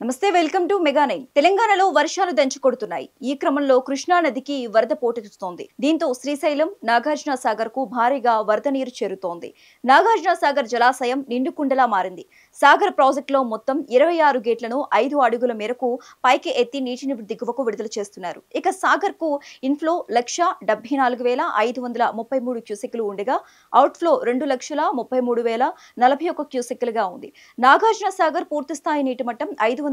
నమస్తే welcome to mega nine. తెలంగాణలో వర్షాలు దంచుకొడుతున్నాయి. ఈ క్రమంలో కృష్ణా నదికి వరద పోటెత్తుతోంది. దీంతో శ్రీశైలం, నాగార్జున సాగర్ కు భారీగా వరద నీరు చేరుతోంది. నాగార్జున సాగర్ జలాశయం నిండుకుండలా మారింది. సాగర్ ప్రాజెక్టులో మొత్తం 26 గేట్లను 5 అడుగుల మేరకు పైకి ఎత్తి నీటిని దిగువకు విడుదల చేస్తున్నారు. ఇక సాగర్ కు ఇన్ఫ్లో 1,74,533 క్యూసెక్లు ఉండగా అవుట్ఫ్లో 2,33,041 క్యూసెక్లుగా ఉంది. నాగార్జున సాగర్ పూర్తిస్థాయి నీటి మట్టం 590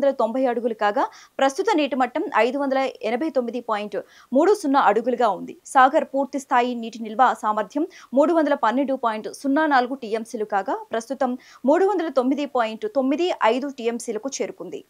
అడుగులు కాగా ప్రస్తుత నీటి మట్టం 589.30 అడుగులుగా ఉంది. సాగర్ పూర్తి స్థాయి నీటి నిల్వ సామర్థ్యం 312.04 టీఎంసీలు కాగా ప్రస్తుతం 309.95 టీఎంసీలకు చేరుకుంది.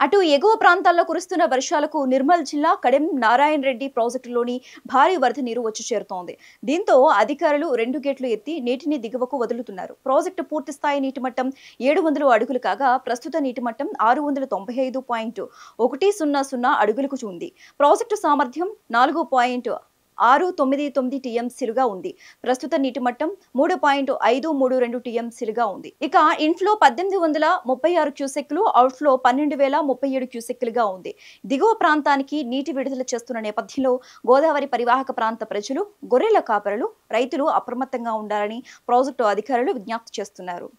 అటు ఎగువ ప్రాంతాల్లో కురుస్తున్న వర్షాలకు నిర్మల్ జిల్లా కడెం నారాయణ రెడ్డి ప్రాజెక్టులోని భారీ వరద నీరు వచ్చి చేరుతోంది. దీంతో అధికారులు 2 గేట్లు ఎత్తి నీటిని దిగువకు వదులుతున్నారు. ప్రాజెక్టు పూర్తి స్థాయి నీటి మట్టం 700 అడుగులు కాగా ప్రస్తుత నీటి మట్టం 695.100 అడుగులకు ఉంది. ప్రాజెక్టు సామర్థ్యం 4.699 టీఎంసీలుగా ఉంది. ప్రస్తుత నీటి మట్టం 3.532 టీఎంసీలుగా ఉంది. ఇక ఇన్ఫ్లో 1836 క్యూసెక్లు, అవుట్ఫ్లో 12,037 క్యూసెక్లుగా ఉంది. దిగువ ప్రాంతానికి నీటి విడుదల చేస్తున్న నేపథ్యంలో గోదావరి పరివాహక ప్రాంత ప్రజలు, గొర్రెల కాపరులు, రైతులు అప్రమత్తంగా ఉండాలని ప్రాజెక్టు అధికారులు విజ్ఞప్తి చేస్తున్నారు.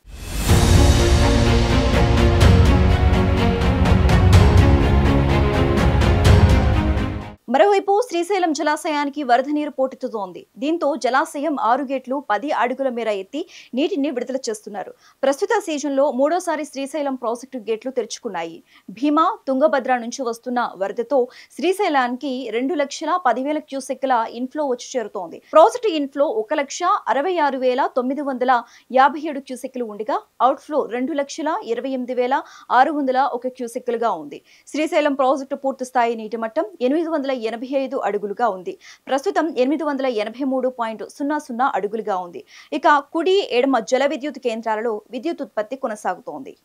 మరోవైపు శ్రీశైలం జలాశయానికి వరద నీరు పోటెత్తుతోంది. దీంతో జలాశయం 6 గేట్లు 10 అడుగుల మేర ఎత్తి నీటిని విడుదల చేస్తున్నారు. ప్రస్తుత సీజన్లో మూడోసారి శ్రీశైలం ప్రాజెక్టు గేట్లు తెరుచుకున్నాయి. భీమా, తుంగభద్ర నుంచి వస్తున్న వరదతో శ్రీశైలానికి 2,10,000 క్యూసెక్ల ఇన్ఫ్లో వచ్చి చేరుతోంది. ప్రాజెక్టు ఇన్ఫ్లో 1,66,957 క్యూసెక్లు ఉండగా అవుట్ఫ్లో 2,28,601 క్యూసెక్లుగా ఉంది. శ్రీశైలం ప్రాజెక్టు పూర్తి స్థాయి నీటి మట్టం 885 అడుగులుగా ఉంది. ప్రస్తుతం 883.00 అడుగులుగా ఉంది. ఇక కుడి, ఎడమ జల విద్యుత్ కేంద్రాలలో విద్యుత్ ఉత్పత్తి కొనసాగుతోంది.